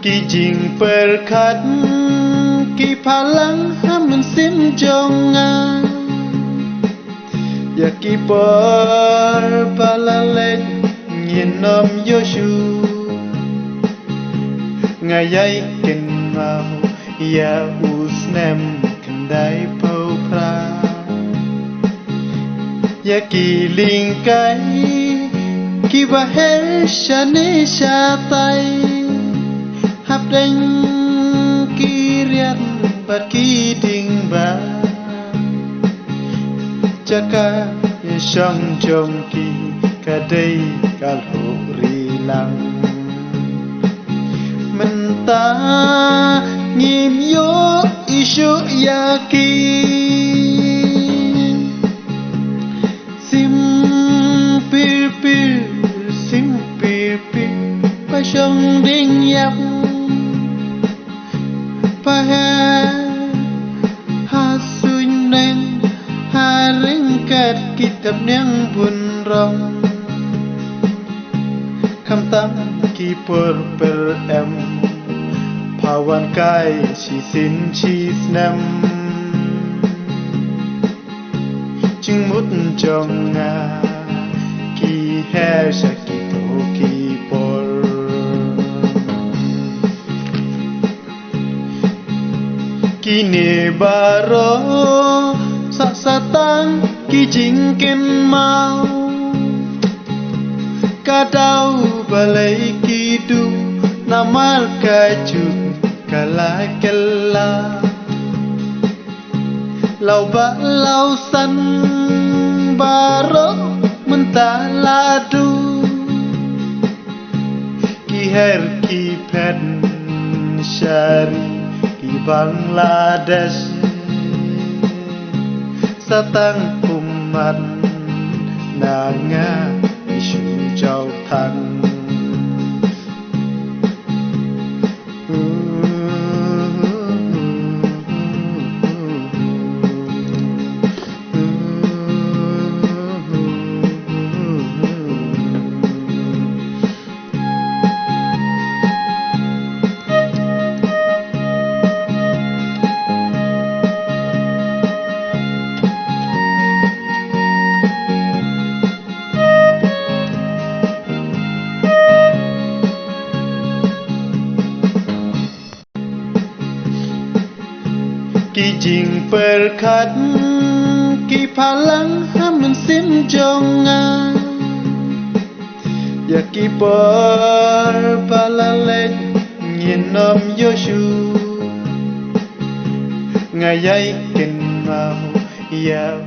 Ki jing perkat ki palang hamun sim jonga ya ki por palalet nyinom yoshu ngayai ken mau ya usnem kendai pau pra ya ki lingkai ki baher shane shatai hap deng ki riat bat ki ding ba Chaka shong jong ki kadai kal ho rilang menta ngim yo isu yaki sim pir pir pa shong ding yap pa ha suñ neng kat kitab nyang bun rong kham tam ki por per em pawan kai chi sin chi snam ching mut jong nga ki he sha ki to ki por ki ne baro sa satang ki jing ken mau kadau balai ki du namal kaju kala kala lau ba lau san baro mentaladu ki her ki pen syari ki Bangladesh satang umat nanga isu jauh tang Ki jing perkat ki palang hamun sim jonga ya ki por palalet nyinom yoshu ngayai ken mau ya